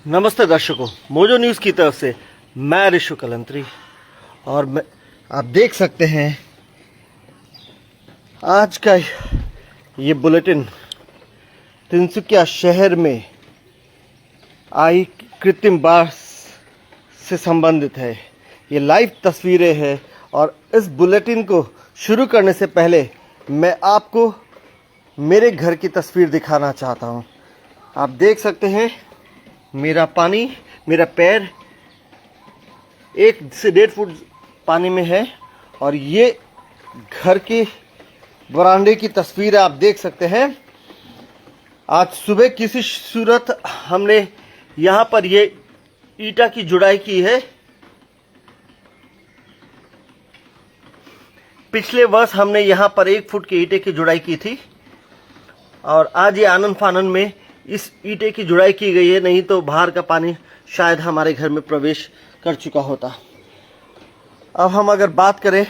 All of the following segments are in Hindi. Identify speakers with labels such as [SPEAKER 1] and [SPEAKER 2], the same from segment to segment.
[SPEAKER 1] नमस्ते दर्शकों, मोजो न्यूज़ की तरफ से मैं ऋषु कलंत्री। और आप देख सकते हैं आज का ये बुलेटिन तिनसुकिया शहर में आई कृत्रिम बाढ़ से संबंधित है। ये लाइव तस्वीरें हैं और इस बुलेटिन को शुरू करने से पहले मैं आपको मेरे घर की तस्वीर दिखाना चाहता हूँ। आप देख सकते हैं मेरा पानी, मेरा पैर 1 से 1.5 फुट पानी में है और ये घर के बरामदे की तस्वीर आप देख सकते हैं। आज सुबह किसी सूरत हमने यहाँ पर ये ईटा की जुड़ाई की है। पिछले वर्ष हमने यहाँ पर 1 फुट के ईटे की जुड़ाई की थी और आज ये आनन फानन में इस ईटे की जुड़ाई की गई है, नहीं तो बाहर का पानी शायद हमारे घर में प्रवेश कर चुका होता। अब हम अगर बात करें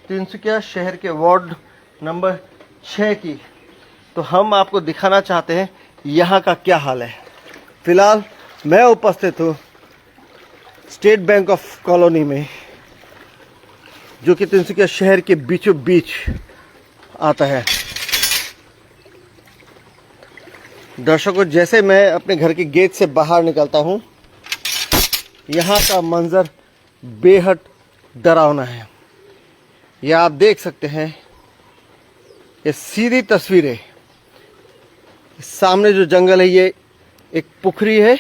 [SPEAKER 1] तिनसुकिया शहर के वार्ड नंबर 6 की, तो हम आपको दिखाना चाहते हैं यहाँ का क्या हाल है। फिलहाल मैं उपस्थित हूँ स्टेट बैंक ऑफ कॉलोनी में, जो कि तिनसुकिया शहर के बीचों बीच आता है। दर्शकों, जैसे मैं अपने घर के गेट से बाहर निकलता हूँ, यहाँ का मंजर बेहद डरावना है। यह आप देख सकते हैं, ये सीधी तस्वीरें। सामने जो जंगल है ये एक पुखरी है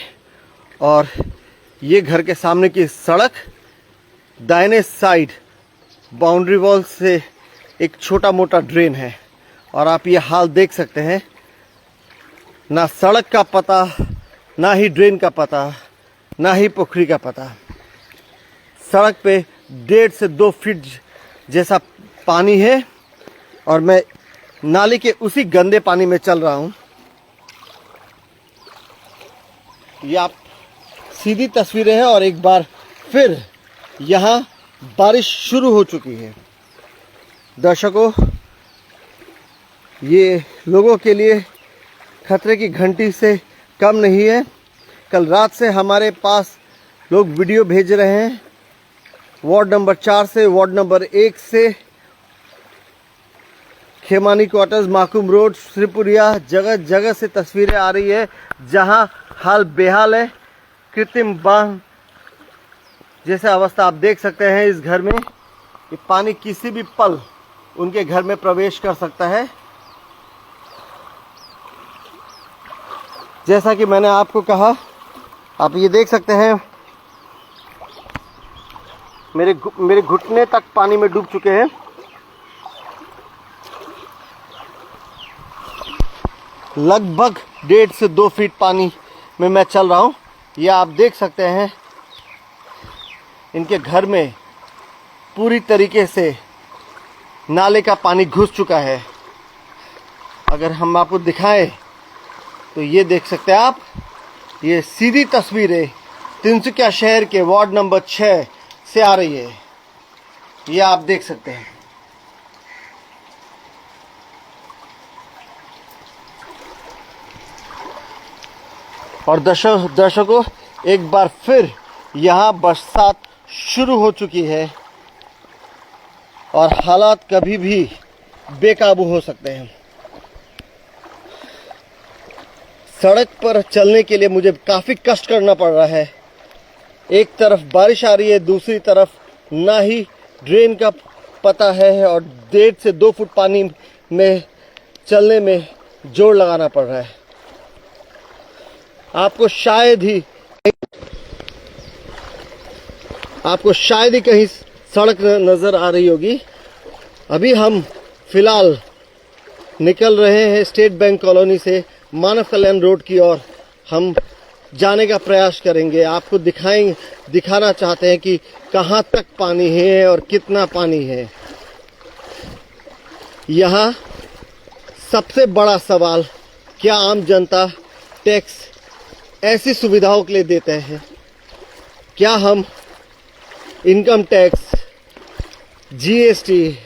[SPEAKER 1] और ये घर के सामने की सड़क, दाहिने साइड बाउंड्री वॉल से एक छोटा मोटा ड्रेन है। और आप ये हाल देख सकते हैं, ना सड़क का पता, ना ही ड्रेन का पता, ना ही पुखरी का पता। सड़क पे 1.5 से 2 फीट जैसा पानी है और मैं नाली के उसी गंदे पानी में चल रहा हूँ। ये आप सीधी तस्वीरें हैं और एक बार फिर यहाँ बारिश शुरू हो चुकी है। दर्शकों, ये लोगों के लिए खतरे की घंटी से कम नहीं है। कल रात से हमारे पास लोग वीडियो भेज रहे हैं, वार्ड नंबर 4 से, वार्ड नंबर 1 से, खेमानी क्वार्टर्स, माकूम रोड, श्रीपुरिया, जगह जगह से तस्वीरें आ रही है जहां हाल बेहाल है। कृत्रिम बांध जैसे अवस्था आप देख सकते हैं इस घर में। ये पानी किसी भी पल उनके घर में प्रवेश कर सकता है। जैसा कि मैंने आपको कहा, आप ये देख सकते हैं मेरे घुटने तक पानी में डूब चुके हैं। लगभग 1.5 से 2 फीट पानी में मैं चल रहा हूँ। ये आप देख सकते हैं इनके घर में पूरी तरीके से नाले का पानी घुस चुका है। अगर हम आपको दिखाएं तो ये देख सकते हैं आप, ये सीधी तस्वीरें तिनसुकिया शहर के वार्ड नंबर 6 से आ रही है। ये आप देख सकते हैं। और दर्शकों, एक बार फिर यहाँ बरसात शुरू हो चुकी है और हालात कभी भी बेकाबू हो सकते हैं। सड़क पर चलने के लिए मुझे काफ़ी कष्ट करना पड़ रहा है। एक तरफ बारिश आ रही है, दूसरी तरफ ना ही ड्रेन का पता है और 1.5 से 2 फुट पानी में चलने में जोर लगाना पड़ रहा है। आपको शायद ही कहीं सड़क नज़र आ रही होगी। अभी हम फिलहाल निकल रहे हैं स्टेट बैंक कॉलोनी से मानव कल्याण रोड की ओर हम जाने का प्रयास करेंगे। आपको दिखाना चाहते हैं कि कहाँ तक पानी है और कितना पानी है। यहाँ सबसे बड़ा सवाल, क्या आम जनता टैक्स ऐसी सुविधाओं के लिए देते हैं? क्या हम इनकम टैक्स, जीएसटी,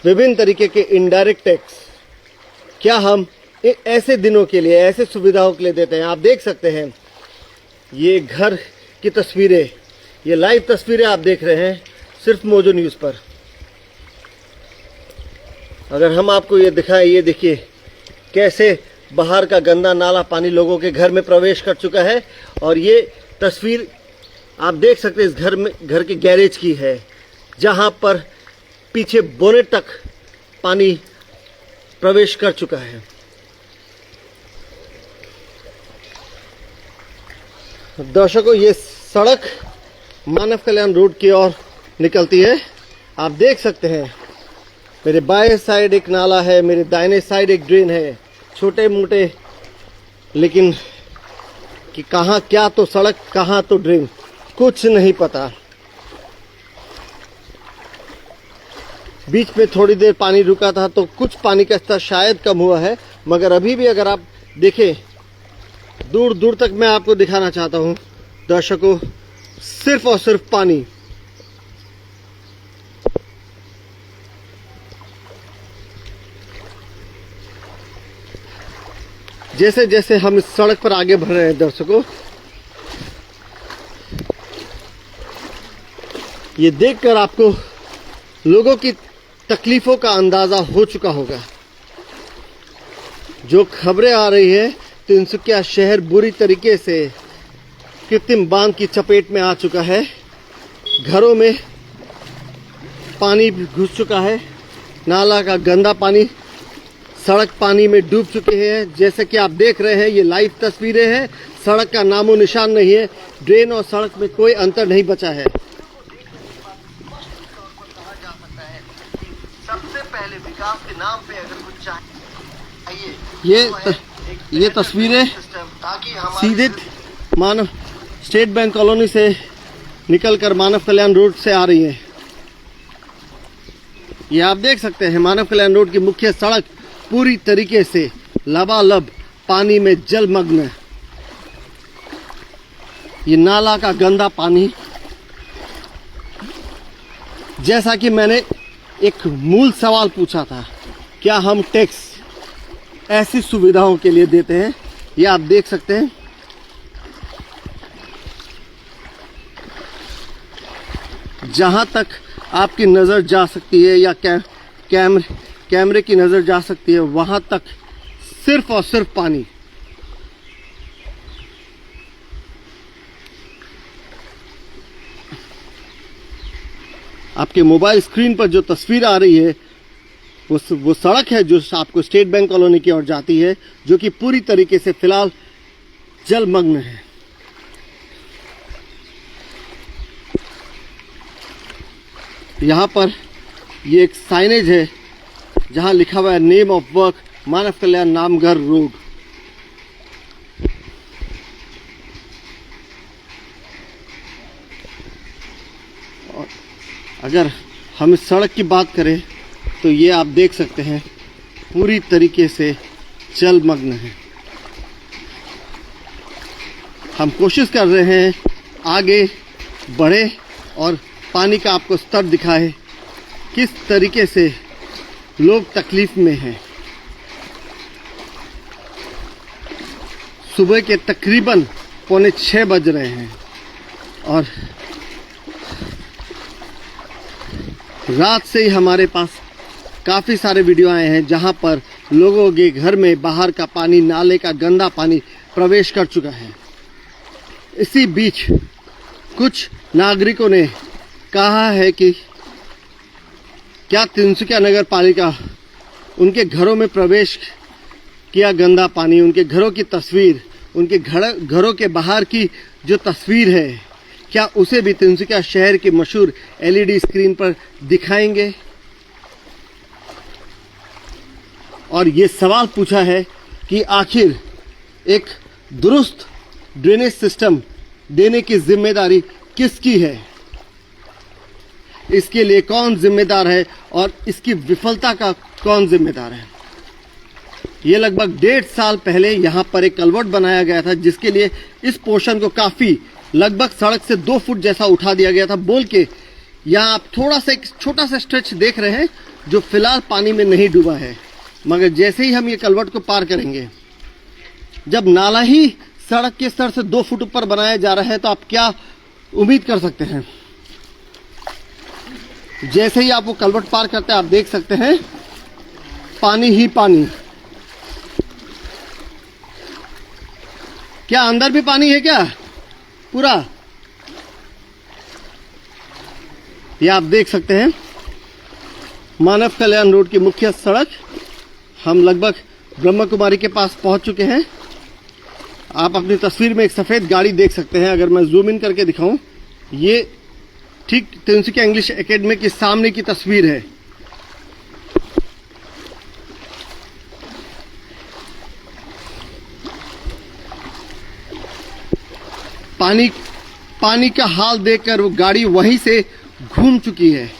[SPEAKER 1] विभिन्न तरीके के इनडायरेक्ट टैक्स, क्या हम ऐसे दिनों के लिए, ऐसे सुविधाओं के लिए देते हैं? आप देख सकते हैं ये घर की तस्वीरें, ये लाइव तस्वीरें आप देख रहे हैं सिर्फ मोजो न्यूज़ पर। अगर हम आपको ये दिखाएं, ये देखिए कैसे बाहर का गंदा नाला पानी लोगों के घर में प्रवेश कर चुका है। और ये तस्वीर आप देख सकते हैं इस घर के गैरेज की है, जहां पर पीछे बोनेट तक पानी प्रवेश कर चुका है। दर्शकों, ये सड़क मानव कल्याण रोड की ओर निकलती है। आप देख सकते हैं मेरे बाएं साइड एक नाला है, मेरे दाहिने साइड एक ड्रेन है, छोटे मोटे, लेकिन कि कहाँ क्या तो सड़क कहाँ तो ड्रेन, कुछ नहीं पता। बीच में थोड़ी देर पानी रुका था तो कुछ पानी का स्तर शायद कम हुआ है, मगर अभी भी अगर आप देखें दूर दूर तक, मैं आपको दिखाना चाहता हूं दर्शकों, सिर्फ और सिर्फ पानी। जैसे जैसे हम इस सड़क पर आगे बढ़ रहे हैं दर्शकों, ये देखकर आपको लोगों की तकलीफों का अंदाजा हो चुका होगा। जो खबरें आ रही है, तिनसुकिया शहर बुरी तरीके से कृत्रिम बांध की चपेट में आ चुका है। घरों में पानी घुस चुका है, नाला का गंदा पानी, सड़क पानी में डूब चुके हैं। जैसे कि आप देख रहे हैं, ये लाइव तस्वीरें हैं, सड़क का नामो निशान नहीं है, ड्रेन और सड़क में कोई अंतर नहीं बचा है। सबसे पहले विकास के नाम पे अगर कुछ चाहिए, ये तस्वीरें सीधे मानव स्टेट बैंक कॉलोनी से निकलकर मानव कल्याण रोड से आ रही है। ये आप देख सकते हैं मानव कल्याण रोड की मुख्य सड़क पूरी तरीके से लबालब पानी में जलमग्न। ये नाला का गंदा पानी, जैसा कि मैंने एक मूल सवाल पूछा था, क्या हम टैक्स ऐसी सुविधाओं के लिए देते हैं? ये आप देख सकते हैं जहां तक आपकी नजर जा सकती है या कैमरे की नजर जा सकती है, वहां तक सिर्फ और सिर्फ पानी। आपके मोबाइल स्क्रीन पर जो तस्वीर आ रही है वो सड़क है जो आपको स्टेट बैंक कॉलोनी की ओर जाती है, जो कि पूरी तरीके से फिलहाल जलमग्न है। यहाँ पर ये एक साइनेज है जहाँ लिखा हुआ है name of work Manav Kalyan namghar road. और अगर हम इस सड़क की बात करें तो ये आप देख सकते हैं पूरी तरीके से जलमग्न है। हम कोशिश कर रहे हैं आगे बढ़े और पानी का आपको स्तर दिखाए, किस तरीके से लोग तकलीफ में हैं। सुबह के तकरीबन 5:45 बज रहे हैं और रात से ही हमारे पास काफ़ी सारे वीडियो आए हैं जहां पर लोगों के घर में बाहर का पानी, नाले का गंदा पानी प्रवेश कर चुका है। इसी बीच कुछ नागरिकों ने कहा है कि क्या तिनसुकिया नगर पालिका उनके घरों में प्रवेश किया गंदा पानी, उनके घरों की तस्वीर, उनके घरों के बाहर की जो तस्वीर है, क्या उसे भी तिनसुकिया शहर की मशहूर LED स्क्रीन पर दिखाएंगे? और ये सवाल पूछा है कि आखिर एक दुरुस्त ड्रेनेज सिस्टम देने की जिम्मेदारी किसकी है? इसके लिए कौन जिम्मेदार है और इसकी विफलता का कौन जिम्मेदार है? ये लगभग 1.5 साल पहले यहाँ पर एक कलवर्ट बनाया गया था, जिसके लिए इस पोर्शन को काफ़ी लगभग सड़क से 2 फुट जैसा उठा दिया गया था बोल के। यहाँ आप थोड़ा सा एक छोटा सा स्ट्रेच देख रहे हैं जो फिलहाल पानी में नहीं डूबा है, मगर जैसे ही हम ये कलवर्ट को पार करेंगे, जब नाला ही सड़क के स्तर से 2 फुट ऊपर बनाया जा रहा है, तो आप क्या उम्मीद कर सकते हैं। जैसे ही आप वो कलवट पार करते हैं, आप देख सकते हैं पानी ही पानी। क्या अंदर भी पानी है क्या पूरा? ये आप देख सकते हैं मानव कल्याण रोड की मुख्य सड़क। हम लगभग ब्रह्म कुमारी के पास पहुंच चुके हैं। आप अपनी तस्वीर में एक सफेद गाड़ी देख सकते हैं। अगर मैं जूम इन करके दिखाऊं, ये ठीक तिनसुकिया इंग्लिश एकेडमी के सामने की तस्वीर है। पानी का हाल देखकर वो गाड़ी वहीं से घूम चुकी है।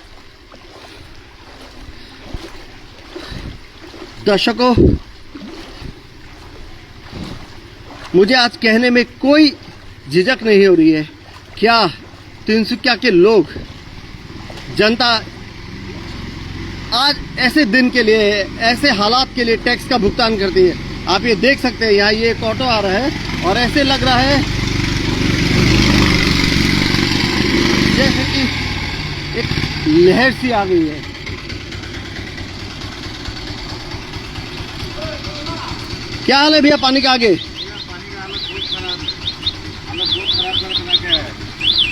[SPEAKER 1] दर्शकों, मुझे आज कहने में कोई झिझक नहीं हो रही है। क्या तिनसुकिया के लोग, जनता आज ऐसे दिन के लिए, ऐसे हालात के लिए टैक्स का भुगतान करती है। आप ये देख सकते हैं, यहाँ ये एक ऑटो आ रहा है और ऐसे लग रहा है जैसे कि एक लहर सी आ गई है। क्या हाल है भैया पानी का आगे?
[SPEAKER 2] पानी का हालत बहुत खराब कर बना क्या है।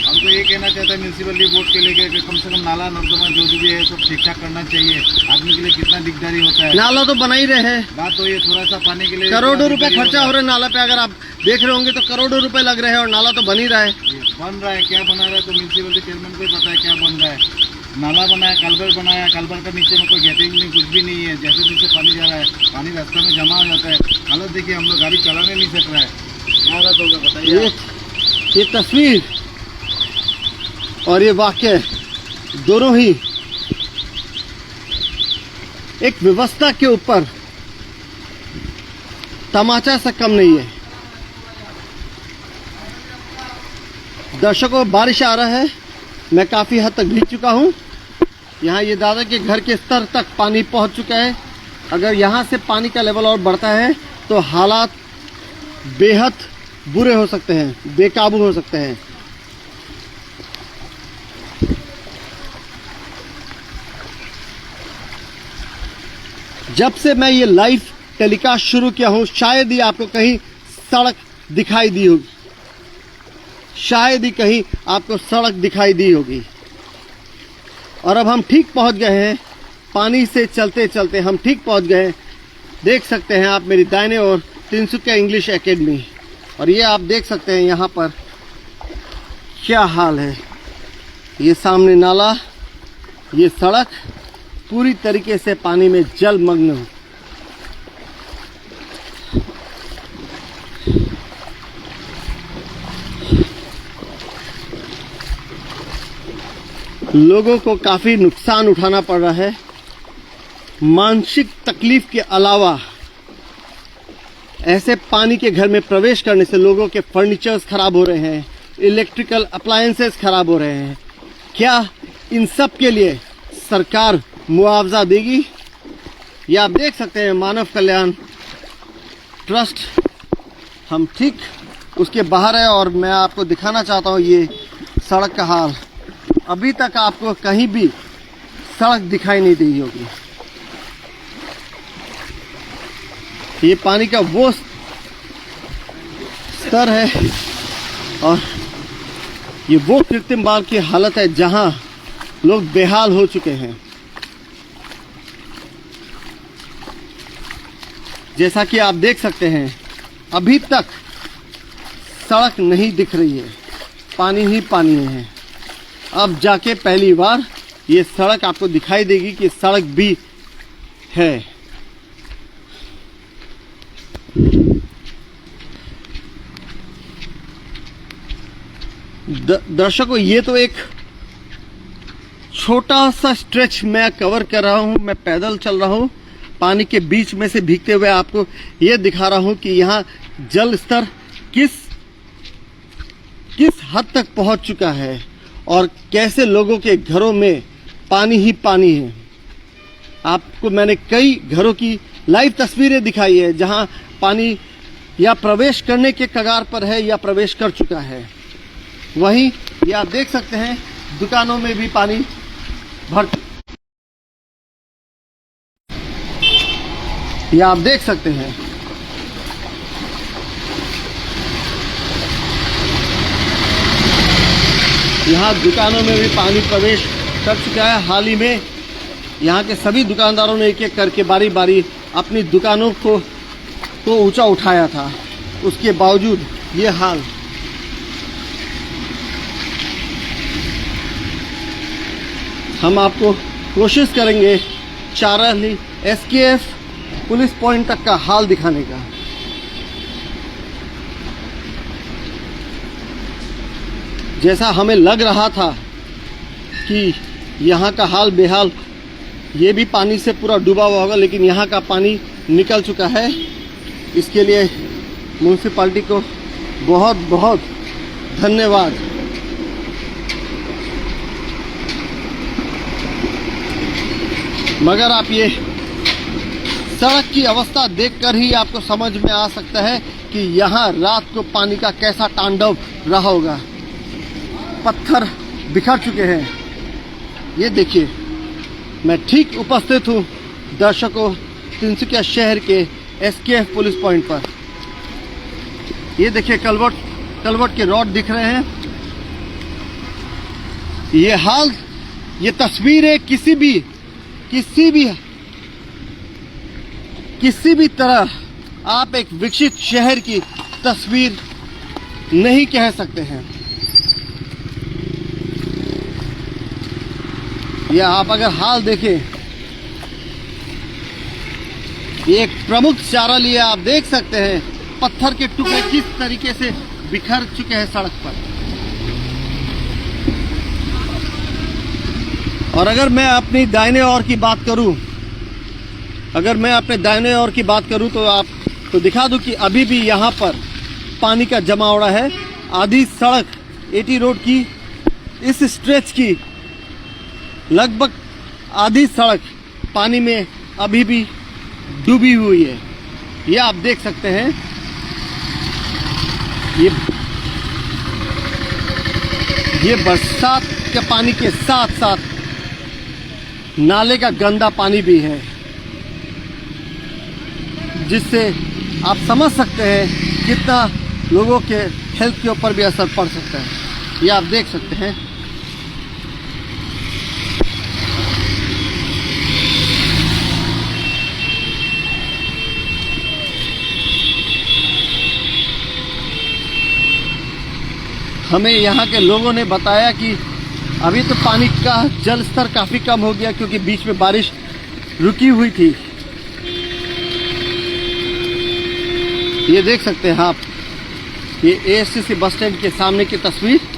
[SPEAKER 2] हम तो ये कहना चाहते हैं म्यूनसिपलिटी बोर्ड के लिए कि कम से कम नाला नर्दमा जो भी है सब ठीक ठाक करना चाहिए। आदमी के लिए कितना दिकदारी होता है।
[SPEAKER 1] नाला तो बना ही रहे हैं।
[SPEAKER 2] बात तो ये थोड़ा सा पानी के लिए
[SPEAKER 1] करोड़ों रुपए खर्चा हो रहा है नाला पे। अगर आप देख रहे होंगे तो करोड़ों रुपए लग रहे हैं और नाला तो बन ही रहा है।
[SPEAKER 2] बन रहा है, क्या बना रहा है तो म्यूनसिपलिटी चेयरमैन को ही पता है क्या बन रहा है। नाला बनाया, कलबर बनाया, कलबर का नीचे में कोई गेटिंग नहीं, कुछ भी नहीं है। जैसे जैसे पानी जा रहा है, पानी रास्ते में जमा हो जाता है। हालत देखिए, हम लोग गाड़ी चलाने नहीं सक रहा है। क्या हालत होगा बताइए।
[SPEAKER 1] ये तस्वीर और ये वाक्य दोनों ही एक व्यवस्था के ऊपर तमाचा सा कम नहीं है। दर्शकों, बारिश आ रहा है, मैं काफी हद तक भीग चुका हूं। यहाँ ये दादा के घर के स्तर तक पानी पहुंच चुका है। अगर यहाँ से पानी का लेवल और बढ़ता है तो हालात बेहद बुरे हो सकते हैं, बेकाबू हो सकते हैं। जब से मैं ये लाइव टेलीकास्ट शुरू किया हूं, शायद ही आपको कहीं सड़क दिखाई दी होगी, शायद ही कहीं आपको सड़क दिखाई दी होगी। और अब हम ठीक पहुंच गए हैं, पानी से चलते चलते हम ठीक पहुंच गए। देख सकते हैं आप मेरी दाहिने ओर तिनसुकिया इंग्लिश एकेडमी, और ये आप देख सकते हैं यहाँ पर क्या हाल है। ये सामने नाला, ये सड़क पूरी तरीके से पानी में जलमग्न हो। लोगों को काफी नुकसान उठाना पड़ रहा है। मानसिक तकलीफ के अलावा ऐसे पानी के घर में प्रवेश करने से लोगों के फर्नीचर्स खराब हो रहे हैं, इलेक्ट्रिकल अप्लायंसेस खराब हो रहे हैं। क्या इन सब के लिए सरकार मुआवजा देगी? ये आप देख सकते हैं मानव कल्याण ट्रस्ट, हम ठीक उसके बाहर है और मैं आपको दिखाना चाहता हूँ ये सड़क का हाल। अभी तक आपको कहीं भी सड़क दिखाई नहीं दी होगी। ये पानी का वो स्तर है और ये वो कृत्रिम बाल की हालत है जहां लोग बेहाल हो चुके हैं। जैसा कि आप देख सकते हैं, अभी तक सड़क नहीं दिख रही है, पानी ही पानी है। अब जाके पहली बार ये सड़क आपको दिखाई देगी कि सड़क भी है। दर्शकों, ये तो एक छोटा सा स्ट्रेच मैं कवर कर रहा हूं। मैं पैदल चल रहा हूं, पानी के बीच में से भीगते हुए आपको ये दिखा रहा हूं कि यहाँ जल स्तर किस हद तक पहुंच चुका है और कैसे लोगों के घरों में पानी ही पानी है। आपको मैंने कई घरों की लाइव तस्वीरें दिखाई है जहां पानी या प्रवेश करने के कगार पर है या प्रवेश कर चुका है। वहीं ये आप देख सकते हैं दुकानों में भी पानी भर, ये आप देख सकते हैं। यहाँ दुकानों में भी पानी प्रवेश कर चुका है। हाल ही में यहाँ के सभी दुकानदारों ने एक एक करके बारी बारी अपनी दुकानों को ऊंचा उठाया था, उसके बावजूद ये हाल। हम आपको कोशिश करेंगे चाराली SKF पुलिस पॉइंट तक का हाल दिखाने का। जैसा हमें लग रहा था कि यहाँ का हाल बेहाल, ये भी पानी से पूरा डूबा हुआ होगा, लेकिन यहाँ का पानी निकल चुका है। इसके लिए म्यूनसिपालिटी को बहुत बहुत धन्यवाद। मगर आप ये सड़क की अवस्था देखकर ही आपको समझ में आ सकता है कि यहाँ रात को पानी का कैसा तांडव रहा होगा। पत्थर बिखर चुके हैं। ये देखिए, मैं ठीक उपस्थित हूँ दर्शकों तिनसुकिया शहर के SKF पुलिस पॉइंट पर। ये देखिए कलवर्ट के रॉड दिख रहे हैं। ये हाल, ये तस्वीरें किसी भी तरह आप एक विकसित शहर की तस्वीर नहीं कह सकते हैं। ये आप अगर हाल देखें, ये एक प्रमुख चाराली है। आप देख सकते हैं पत्थर के टुकड़े किस तरीके से बिखर चुके हैं सड़क पर। और अगर मैं अपनी दाहिने ओर की बात करूं, तो आपको दिखा दूं कि अभी भी यहाँ पर पानी का जमावड़ा है। आधी सड़क AT रोड की इस स्ट्रेच की लगभग आधी सड़क पानी में अभी भी डूबी हुई है। ये आप देख सकते हैं। ये बरसात के पानी के साथ साथ नाले का गंदा पानी भी है, जिससे आप समझ सकते हैं कितना लोगों के हेल्थ के ऊपर भी असर पड़ सकता है। ये आप देख सकते हैं। हमें यहाँ के लोगों ने बताया कि अभी तो पानी का जल स्तर काफ़ी कम हो गया, क्योंकि बीच में बारिश रुकी हुई थी। ये देख सकते हैं आप, ये ASTC बस स्टैंड के सामने की तस्वीर।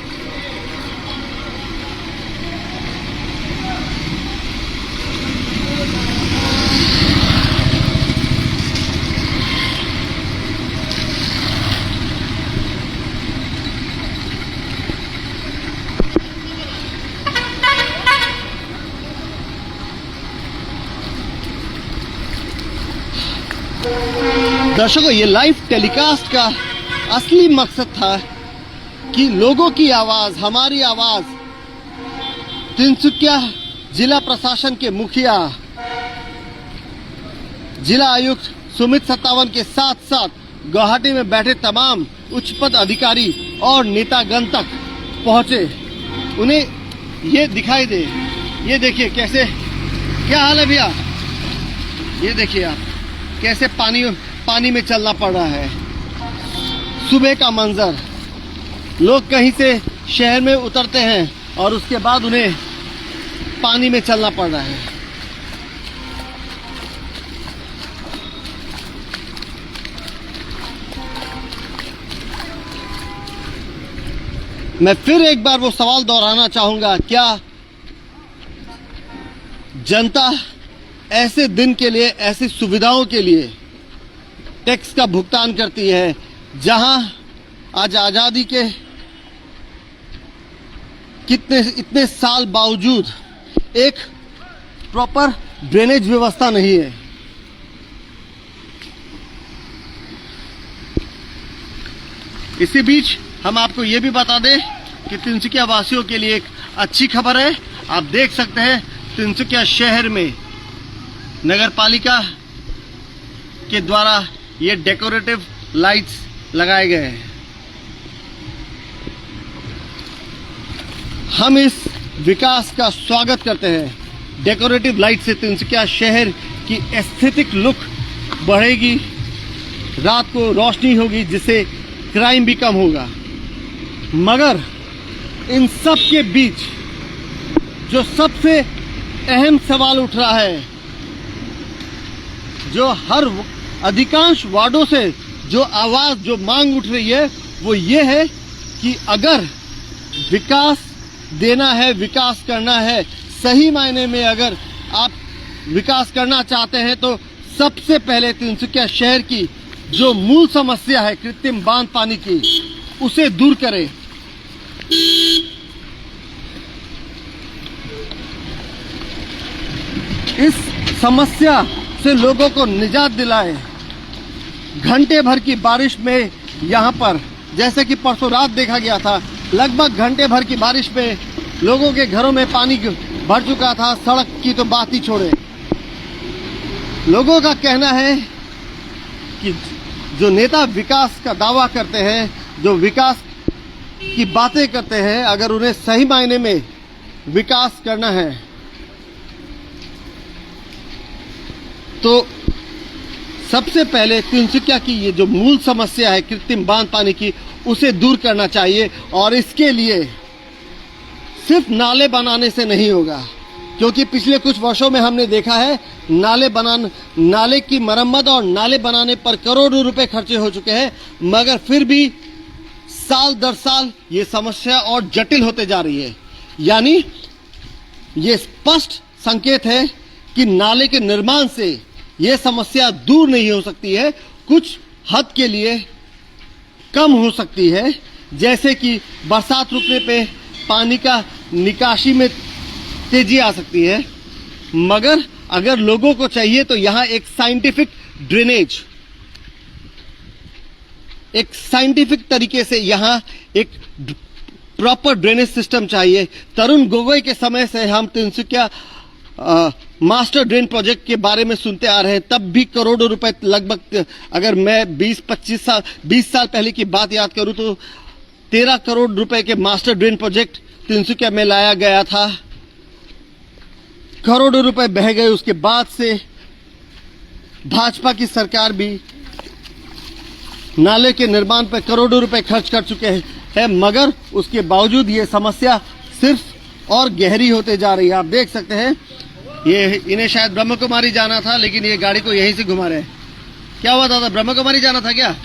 [SPEAKER 1] दर्शकों, ये लाइव टेलीकास्ट का असली मकसद था कि लोगों की आवाज, हमारी आवाज, तिनसुकिया जिला प्रशासन के मुखिया, जिला आयुक्त सुमित सत्तावन के साथ साथ गुवाहाटी में बैठे तमाम उच्च पद अधिकारी और नेतागण तक पहुंचे, उन्हें ये दिखाई दे। ये देखिए कैसे, क्या हाल है भैया, ये देखिए आप कैसे पानी में चलना पड़ रहा है। सुबह का मंजर, लोग कहीं से शहर में उतरते हैं और उसके बाद उन्हें पानी में चलना पड़ रहा है। मैं फिर एक बार वो सवाल दोहराना चाहूंगा, क्या जनता ऐसे दिन के लिए, ऐसी सुविधाओं के लिए टैक्स का भुगतान करती है, जहां आज आजादी के इतने साल बावजूद एक प्रॉपर ड्रेनेज व्यवस्था नहीं है। इसी बीच हम आपको ये भी बता दें कि तिनसुकिया वासियों के लिए एक अच्छी खबर है। आप देख सकते हैं तिनसुकिया शहर में नगर पालिका के द्वारा ये डेकोरेटिव लाइट्स लगाए गए हैं। हम इस विकास का स्वागत करते हैं। डेकोरेटिव लाइट से तिनसुकिया शहर की एस्थेटिक लुक बढ़ेगी, रात को रोशनी होगी जिससे क्राइम भी कम होगा। मगर इन सब के बीच जो सबसे अहम सवाल उठ रहा है, जो हर अधिकांश वार्डों से जो आवाज जो मांग उठ रही है, वो ये है कि अगर विकास देना है, विकास करना है, सही मायने में अगर आप विकास करना चाहते हैं तो सबसे पहले तिनसुकिया शहर की जो मूल समस्या है कृत्रिम बांध पानी की, उसे दूर करें। इस समस्या से लोगों को निजात दिलाए। घंटे भर की बारिश में यहाँ पर, जैसे कि परसों रात देखा गया था, लगभग घंटे भर की बारिश में लोगों के घरों में पानी भर चुका था। सड़क की तो बात ही छोड़े। लोगों का कहना है कि जो नेता विकास का दावा करते हैं, जो विकास की बातें करते हैं, अगर उन्हें सही मायने में विकास करना है तो सबसे पहले तिनसुकिया की ये जो मूल समस्या है कृत्रिम बांध पानी की, उसे दूर करना चाहिए। और इसके लिए सिर्फ नाले बनाने से नहीं होगा, क्योंकि पिछले कुछ वर्षों में हमने देखा है नाले की मरम्मत और नाले बनाने पर करोड़ों रुपए खर्चे हो चुके हैं, मगर फिर भी साल दर साल ये समस्या और जटिल होते जा रही है। यानी ये स्पष्ट संकेत है कि नाले के निर्माण से ये समस्या दूर नहीं हो सकती है, कुछ हद के लिए कम हो सकती है। जैसे कि बरसात रुकने पे पानी का निकासी में तेजी आ सकती है, मगर अगर लोगों को चाहिए तो यहाँ एक साइंटिफिक ड्रेनेज, एक साइंटिफिक तरीके से यहाँ एक प्रॉपर ड्रेनेज सिस्टम चाहिए। तरुण गोगोई के समय से हम तिनसुकिया मास्टर ड्रेन प्रोजेक्ट के बारे में सुनते आ रहे हैं, तब भी करोड़ों रुपए लगभग, अगर मैं 20 साल पहले की बात याद करूं तो 13 करोड़ रुपए के मास्टर ड्रेन प्रोजेक्ट तिनसुकिया में लाया गया था। करोड़ों रुपए बह गए। उसके बाद से भाजपा की सरकार भी नाले के निर्माण पर करोड़ों रुपए खर्च कर चुके हैं, मगर उसके बावजूद ये समस्या सिर्फ और गहरी होते जा रही है। आप देख सकते हैं ये इन्हें शायद ब्रह्म कुमारी जाना था, लेकिन ये गाड़ी को यहीं से घुमा रहे हैं। क्या हुआ दादा, ब्रह्म कुमारी जाना था क्या?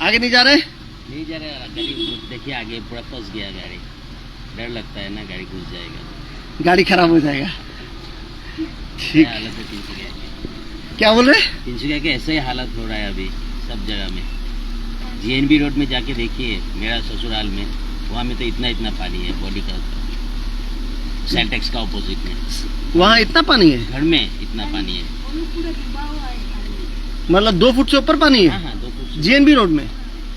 [SPEAKER 1] आगे नहीं जा रहे?
[SPEAKER 3] नहीं जा रहे, गाड़ी देखिए आगे पूरा फंस गया गाड़ी। डर लगता है ना, गाड़ी घुस जाएगा,
[SPEAKER 1] गाड़ी खराब हो जाएगा। ठीक,
[SPEAKER 3] हालत है तिनसुकिया की।
[SPEAKER 1] क्या बोल रहे?
[SPEAKER 3] तिनसुकिया के ऐसे ही हालत हो रहा है अभी सब जगह में। जीएनबी रोड में जाके देखिए, मेरा ससुराल में, वहाँ में तो इतना पानी है बॉडी का, सेल्टेक्स का ऑपोजिट में।
[SPEAKER 1] वहाँ इतना पानी है?
[SPEAKER 3] घर में इतना पानी है,
[SPEAKER 1] मतलब 2 फुट से ऊपर पानी है?
[SPEAKER 3] हाँ 2 फुट।
[SPEAKER 1] जीएनबी रोड में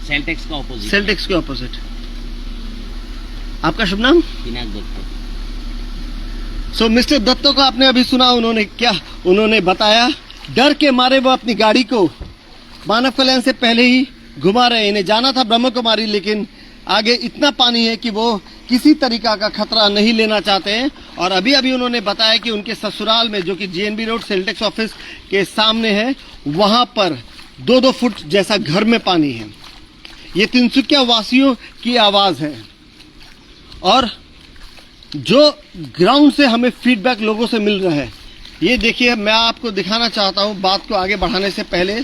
[SPEAKER 3] सेल्टेक्स का ऑपोजिट।
[SPEAKER 1] सेल्टेक्स के ऑपोजिट। आपका शुभ नाम?
[SPEAKER 3] पिनाक दत्तो।
[SPEAKER 1] सो मिस्टर दत्तो को आपने अभी सुना, उन्होंने बताया डर के मारे वो अपनी गाड़ी को मानव कल्याण से पहले ही घुमा रहे हैं। इन्हें जाना था ब्रह्म कुमारी, लेकिन आगे इतना पानी है कि वो किसी तरीका का खतरा नहीं लेना चाहते हैं। और अभी उन्होंने बताया कि उनके ससुराल में, जो कि जीएनबी रोड सेल्टेक्स ऑफिस के सामने है, वहां पर 2-2 फुट जैसा घर में पानी है। ये तिनसुकिया वासियों की आवाज है। और जो ग्राउंड से हमें फीडबैक लोगों से मिल रहा है, ये देखिए, मैं आपको दिखाना चाहता हूं बात को आगे बढ़ाने से पहले।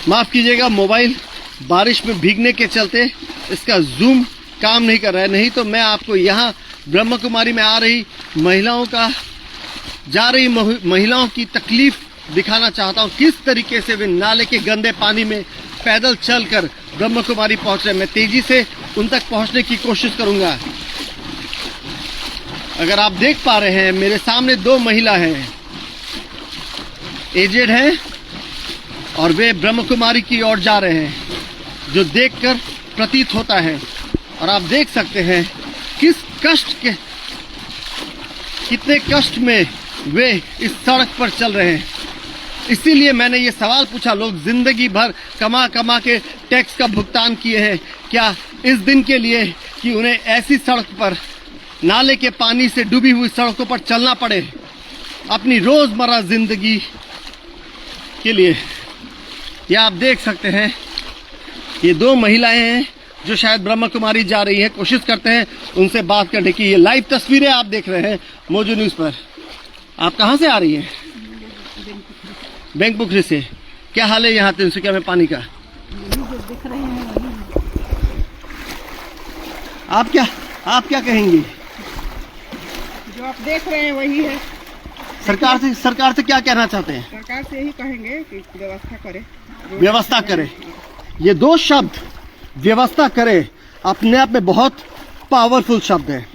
[SPEAKER 1] माफ कीजिएगा, मोबाइल बारिश में भीगने के चलते इसका जूम काम नहीं कर रहा है, नहीं तो मैं आपको यहाँ ब्रह्म कुमारी में आ रही महिलाओं की तकलीफ दिखाना चाहता हूँ, किस तरीके से वे नाले के गंदे पानी में पैदल चलकर ब्रह्म कुमारी पहुंच रहे हैं। मैं तेजी से उन तक पहुंचने की कोशिश करूंगा। अगर आप देख पा रहे हैं, मेरे सामने 2 महिला हैं, एजेड हैं और वे ब्रह्म कुमारी की ओर जा रहे हैं, जो देखकर प्रतीत होता है। और आप देख सकते हैं कितने कष्ट में वे इस सड़क पर चल रहे हैं। इसीलिए मैंने ये सवाल पूछा, लोग जिंदगी भर कमा कमा के टैक्स का भुगतान किए हैं, क्या इस दिन के लिए कि उन्हें ऐसी सड़क पर, नाले के पानी से डूबी हुई सड़कों पर चलना पड़े अपनी रोजमर्रा जिंदगी के लिए। यह आप देख सकते हैं, ये दो महिलाएं हैं जो शायद ब्रह्म कुमारी जा रही हैं। कोशिश करते हैं उनसे बात करने की। ये लाइव तस्वीरें आप देख रहे हैं मौजू न्यूज़ पर। आप कहाँ से आ रही हैं? बैंक पुखरी से। क्या हाल है यहाँ तिनसुकिया में पानी का?
[SPEAKER 4] दिख रहे हैं
[SPEAKER 1] आप क्या कहेंगी?
[SPEAKER 4] जो आप देख रहे हैं वही है।
[SPEAKER 1] सरकार से क्या कहना चाहते हैं?
[SPEAKER 4] सरकार से यही कहेंगे कि
[SPEAKER 1] व्यवस्था करे। ये दो शब्द व्यवस्था करे अपने आप में बहुत पावरफुल शब्द है।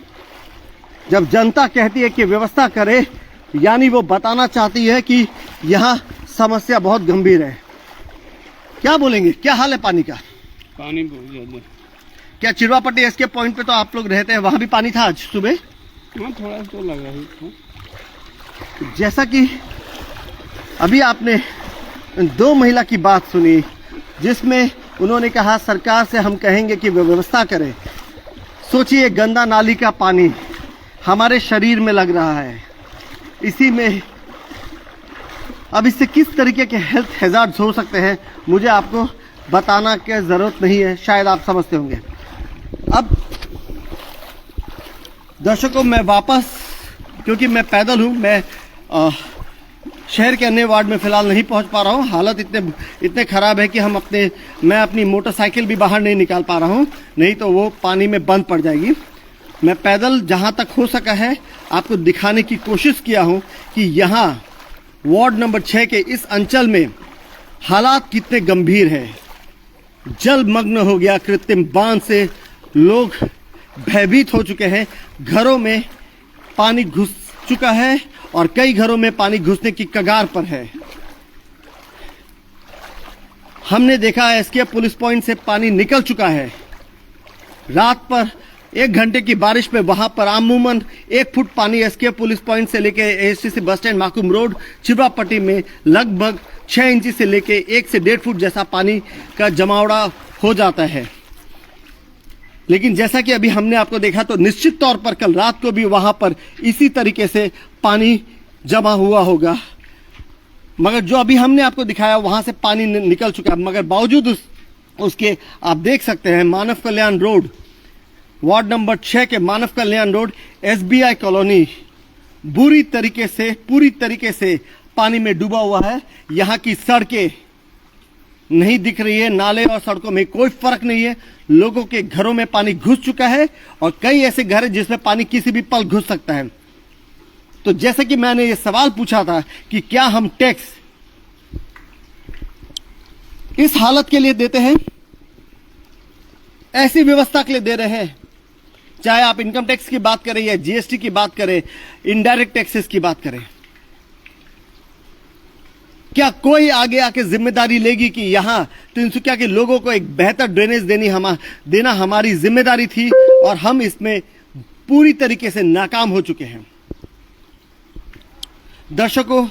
[SPEAKER 1] जब जनता कहती है कि व्यवस्था करे, यानी वो बताना चाहती है कि यहाँ समस्या बहुत गंभीर है। क्या बोलेंगे, क्या हाल है पानी का?
[SPEAKER 5] पानी बहुत ज्यादा।
[SPEAKER 1] क्या चिरवापट्टी एसके पॉइंट पे तो आप लोग रहते हैं, वहां भी पानी था आज सुबह?
[SPEAKER 5] हाँ, थोड़ा तो लगा ही था।
[SPEAKER 1] जैसा कि अभी आपने दो महिला की बात सुनी, जिसमें उन्होंने कहा सरकार से हम कहेंगे कि व्यवस्था करें। सोचिए, गंदा नाली का पानी हमारे शरीर में लग रहा है, इसी में अब इससे किस तरीके के हेल्थ हैजार्ड्स हो सकते हैं, मुझे आपको बताना की ज़रूरत नहीं है, शायद आप समझते होंगे। अब दर्शकों, मैं वापस, क्योंकि मैं पैदल हूँ, मैं शहर के अन्य वार्ड में फ़िलहाल नहीं पहुँच पा रहा हूँ। हालत इतने ख़राब है कि मैं अपनी मोटरसाइकिल भी बाहर नहीं निकाल पा रहा हूँ, नहीं तो वो पानी में बंद पड़ जाएगी। मैं पैदल जहाँ तक हो सका है आपको दिखाने की कोशिश किया हूँ कि यहाँ वार्ड नंबर 6 के इस अंचल में हालात कितने गंभीर हैं। जलमग्न हो गया कृत्रिम बांध से, लोग भयभीत हो चुके हैं, घरों में पानी घुस चुका है और कई घरों में पानी घुसने की कगार पर है। हमने देखा एसके पुलिस पॉइंट से पानी निकल चुका है। रात पर 1 घंटे की बारिश में वहां पर अमूमन 1 फुट पानी एसके पुलिस पॉइंट से लेके STC bus stand Makum road चिरवापट्टी में लगभग 6 इंची से लेके 1 से 1.5 फुट जैसा पानी का जमावड़ा हो जाता है। लेकिन जैसा कि अभी हमने आपको देखा, तो निश्चित तौर पर कल रात को भी वहां पर इसी तरीके से पानी जमा हुआ होगा, मगर जो अभी हमने आपको दिखाया वहां से पानी निकल चुका है। मगर बावजूद उसके आप देख सकते हैं मानव कल्याण रोड, वार्ड नंबर 6 के मानव कल्याण रोड, SBI कॉलोनी पूरी तरीके से पानी में डूबा हुआ है। यहाँ की सड़कें नहीं दिख रही है, नाले और सड़कों में कोई फर्क नहीं है। लोगों के घरों में पानी घुस चुका है और कई ऐसे घर हैं जिसमें पानी किसी भी पल घुस सकता है। तो जैसे कि मैंने ये सवाल पूछा था कि क्या हम टैक्स इस हालत के लिए देते हैं, ऐसी व्यवस्था के लिए दे रहे हैं, चाहे आप इनकम टैक्स की बात करें या GST की बात करें, इनडायरेक्ट टैक्सेस की बात करें, क्या कोई आगे आके जिम्मेदारी लेगी कि यहां तिनसुकिया के लोगों को एक बेहतर ड्रेनेज देना हमारी जिम्मेदारी थी और हम इसमें पूरी तरीके से नाकाम हो चुके हैं। दर्शकों,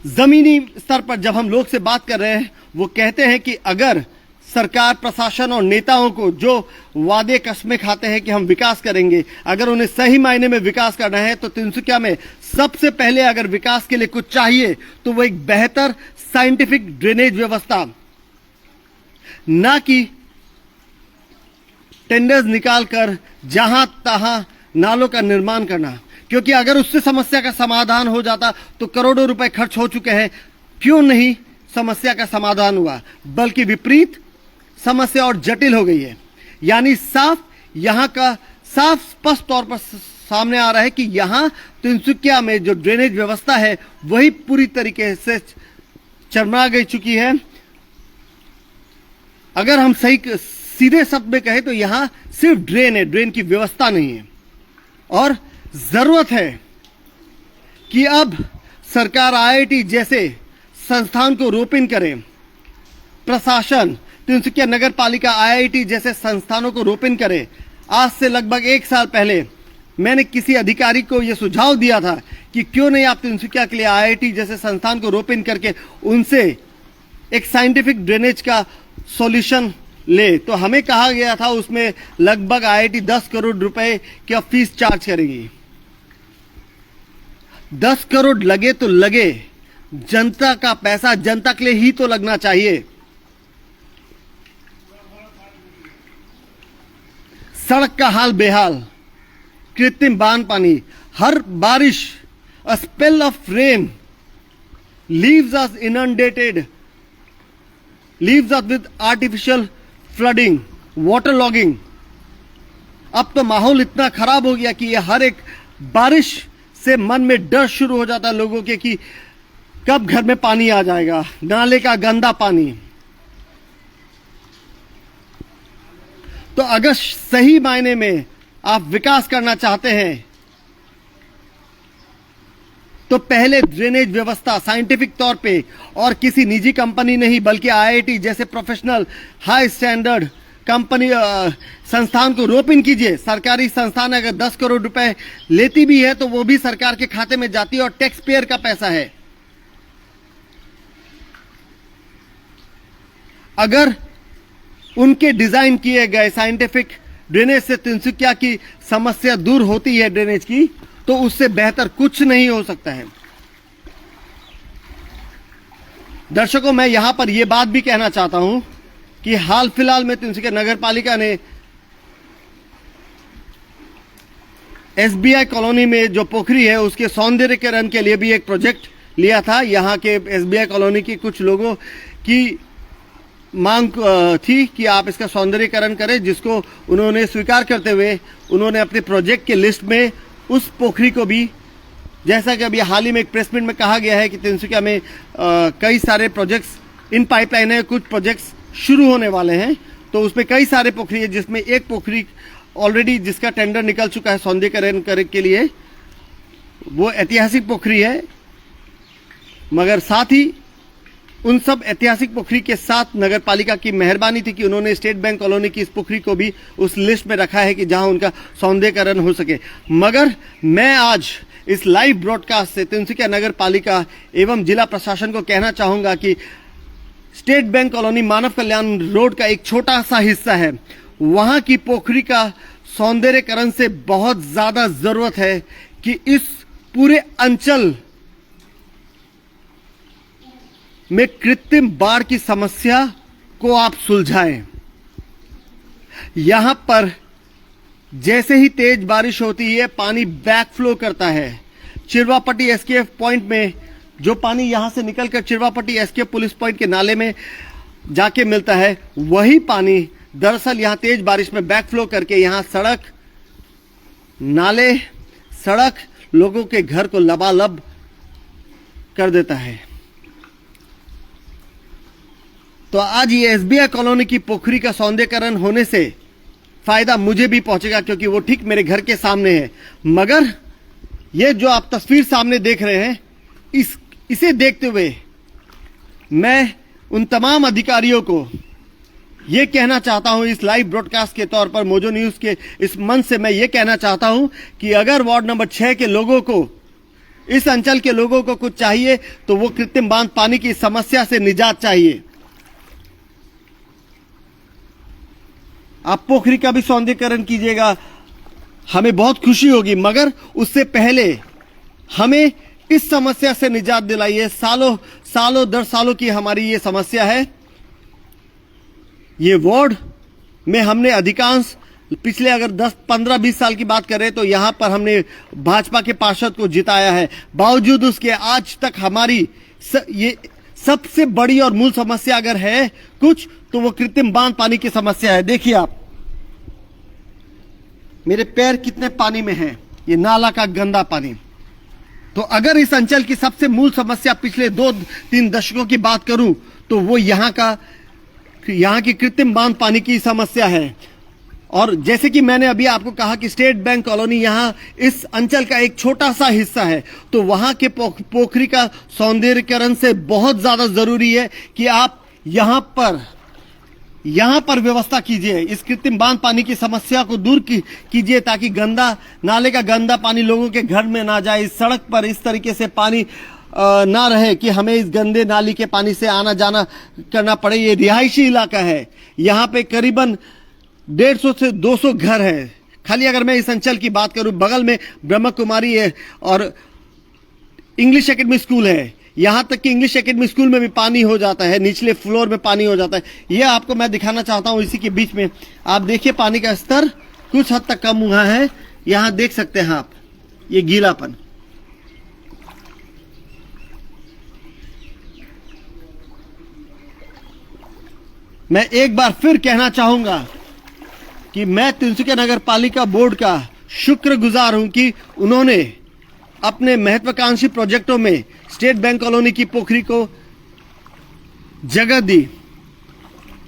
[SPEAKER 1] जमीनी स्तर पर जब हम लोग से बात कर रहे हैं, वो कहते हैं कि अगर सरकार, प्रशासन और नेताओं को जो वादे कस्में खाते हैं कि हम विकास करेंगे, अगर उन्हें सही मायने में विकास करना है, तो तिनसुकिया में सबसे पहले अगर विकास के लिए कुछ चाहिए तो वो एक बेहतर साइंटिफिक ड्रेनेज व्यवस्था, ना कि टेंडर्स निकालकर जहां तहां नालों का निर्माण करना। क्योंकि अगर उससे समस्या का समाधान हो जाता तो करोड़ों रुपए खर्च हो चुके हैं, क्यों नहीं समस्या का समाधान हुआ, बल्कि विपरीत समस्या और जटिल हो गई है। यानी यहां का साफ स्पष्ट तौर पर सामने आ रहा है कि यहां तिनसुकिया में जो ड्रेनेज व्यवस्था है वही पूरी तरीके से चरमरा गई चुकी है। अगर हम सीधे शब्द में कहें तो यहां सिर्फ ड्रेन है, ड्रेन की व्यवस्था नहीं है। और जरूरत है कि अब सरकार IIT जैसे संस्थान को रोपिन करें प्रशासन, तिनसुकिया नगर पालिका, IIT जैसे संस्थानों को रोपण करे। आज से लगभग 1 साल पहले मैंने किसी अधिकारी को यह सुझाव दिया था कि क्यों नहीं आप तिनसुकिया के लिए IIT जैसे संस्थान को रोपण करके उनसे एक साइंटिफिक ड्रेनेज का सॉल्यूशन ले। तो हमें कहा गया था उसमें लगभग IIT 10 करोड़ रुपए की फीस चार्ज करेगी। 10 करोड़ लगे तो लगे, जनता का पैसा जनता के लिए ही तो लगना चाहिए। सड़क का हाल बेहाल, कृत्रिम बांध पानी, हर बारिश a spell of rain leaves us inundated, leaves us with artificial flooding, water logging। अब तो माहौल इतना खराब हो गया कि ये हर एक बारिश से मन में डर शुरू हो जाता है लोगों के कि कब घर में पानी आ जाएगा, नाले का गंदा पानी। तो अगर सही मायने में आप विकास करना चाहते हैं तो पहले ड्रेनेज व्यवस्था साइंटिफिक तौर पे और किसी निजी कंपनी नहीं बल्कि IIT जैसे प्रोफेशनल हाई स्टैंडर्ड कंपनी संस्थान को रोपण कीजिए। सरकारी संस्थान अगर 10 करोड़ रुपए लेती भी है तो वो भी सरकार के खाते में जाती है और टैक्स पेयर का पैसा है। अगर उनके डिजाइन किए गए साइंटिफिक ड्रेनेज से तिनसुकिया की समस्या दूर होती है ड्रेनेज की, तो उससे बेहतर कुछ नहीं हो सकता है। दर्शकों, मैं यहां पर यह बात भी कहना चाहता हूं कि हाल फिलहाल में तिनसुकिया नगर पालिका ने SBI कॉलोनी में जो पोखरी है उसके सौंदर्यीकरण के लिए भी एक प्रोजेक्ट लिया था। यहां के SBI कॉलोनी की कुछ लोगों की मांग थी कि आप इसका सौंदर्यीकरण करें, जिसको उन्होंने स्वीकार करते हुए उन्होंने अपने प्रोजेक्ट के लिस्ट में उस पोखरी को भी, जैसा कि अभी हाल ही में एक प्रेस मीट में कहा गया है कि तिनसुकिया में कई सारे प्रोजेक्ट्स इन पाइपलाइन है, कुछ प्रोजेक्ट्स शुरू होने वाले हैं, तो उसमें कई सारे पोखरी है जिसमें एक पोखरी ऑलरेडी जिसका टेंडर निकल चुका है सौंदर्यीकरण करने के लिए, वो ऐतिहासिक पोखरी है। मगर साथ ही उन सब ऐतिहासिक पोखरी के साथ नगर पालिका की मेहरबानी थी कि उन्होंने स्टेट बैंक कॉलोनी की इस पोखरी को भी उस लिस्ट में रखा है कि जहां उनका सौंदर्यीकरण हो सके। मगर मैं आज इस लाइव ब्रॉडकास्ट से तिनसुकिया नगर पालिका एवं जिला प्रशासन को कहना चाहूंगा कि स्टेट बैंक कॉलोनी मानव कल्याण रोड का एक छोटा सा हिस्सा है, वहां की पोखरी का सौंदर्यीकरण से बहुत ज्यादा जरूरत है कि इस पूरे अंचल में कृत्रिम बाढ़ की समस्या को आप सुलझाएं। यहां पर जैसे ही तेज बारिश होती है पानी बैक फ्लो करता है। चिरवापट्टी SKF पॉइंट में जो पानी यहां से निकलकर चिरवापट्टी SKF पुलिस पॉइंट के नाले में जाके मिलता है, वही पानी दरअसल यहां तेज बारिश में बैक फ्लो करके यहां सड़क, नाले, सड़क, लोगों के घर को लबालब कर देता है। तो आज ये SBI कॉलोनी की पोखरी का सौंदर्यीकरण होने से फायदा मुझे भी पहुंचेगा क्योंकि वो ठीक मेरे घर के सामने है। मगर ये जो आप तस्वीर सामने देख रहे हैं, इसे देखते हुए मैं उन तमाम अधिकारियों को ये कहना चाहता हूं, इस लाइव ब्रॉडकास्ट के तौर पर मोजो न्यूज के इस मंच से मैं ये कहना चाहता हूं कि अगर वार्ड नंबर 6 के लोगों को, इस अंचल के लोगों को कुछ चाहिए तो वो कृत्रिम बांध पानी की समस्या से निजात चाहिए। आप पोखरी का भी सौंदर्यीकरण कीजिएगा, हमें बहुत खुशी होगी, मगर उससे पहले हमें इस समस्या से निजात दिलाइए। सालों दर सालों की हमारी ये समस्या है। ये वार्ड में हमने अधिकांश पिछले अगर 10, 15, 20 साल की बात करें तो यहां पर हमने भाजपा के पार्षद को जिताया है। बावजूद उसके आज तक हमारी ये सबसे बड़ी और मूल समस्या अगर है कुछ तो वो कृत्रिम बांध पानी की समस्या है। देखिए आप, मेरे पैर कितने पानी में हैं, ये नाला का गंदा पानी। तो अगर इस अंचल की सबसे मूल समस्या पिछले 2-3 दशकों की बात करूं तो वो यहां की कृत्रिम बांध पानी की समस्या है। और जैसे कि मैंने अभी आपको कहा कि स्टेट बैंक कॉलोनी यहां इस अंचल का एक छोटा सा हिस्सा है, तो वहां के पोखरी का सौंदर्यीकरण से बहुत ज्यादा जरूरी है कि आप यहाँ पर व्यवस्था कीजिए, इस कृत्रिम बांध पानी की समस्या को दूर कीजिए ताकि नाले का गंदा पानी लोगों के घर में ना जाए, इस सड़क पर इस तरीके से पानी ना रहे कि हमें इस गंदे नाली के पानी से आना जाना करना पड़े। ये रिहायशी इलाका है, यहाँ पे करीबन 150 से 200 घर है। खाली अगर मैं इस अंचल की बात करूं, बगल में ब्रह्म कुमारी है और इंग्लिश एकेडमी स्कूल है, यहां तक कि इंग्लिश एकेडमी स्कूल में भी पानी हो जाता है, निचले फ्लोर में पानी हो जाता है। यह आपको मैं दिखाना चाहता हूं। इसी के बीच में आप देखिए पानी का स्तर कुछ हद तक कम हुआ है, यहां देख सकते हैं आप ये गीलापन। मैं एक बार फिर कहना चाहूंगा कि मैं तिनसुकिया नगर पालिका बोर्ड का शुक्रगुजार हूं कि उन्होंने अपने महत्वाकांक्षी प्रोजेक्टों में स्टेट बैंक कॉलोनी की पोखरी को जगह दी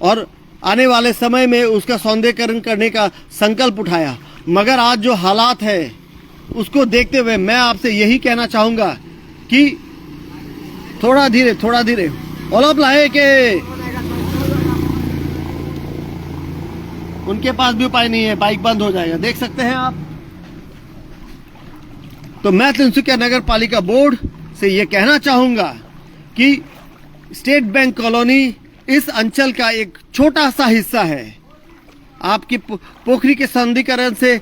[SPEAKER 1] और आने वाले समय में उसका सौंदर्यीकरण करने का संकल्प उठाया। मगर आज जो हालात है उसको देखते हुए मैं आपसे यही कहना चाहूंगा कि थोड़ा धीरे ओलप लाए के उनके पास भी उपाय नहीं है, बाइक बंद हो जाएगा, देख सकते हैं आप। तो मैं तिनसुकिया नगर पालिका बोर्ड से यह कहना चाहूंगा कि स्टेट बैंक कॉलोनी इस अंचल का एक छोटा सा हिस्सा है। आपकी पोखरी के सौंदर्यीकरण से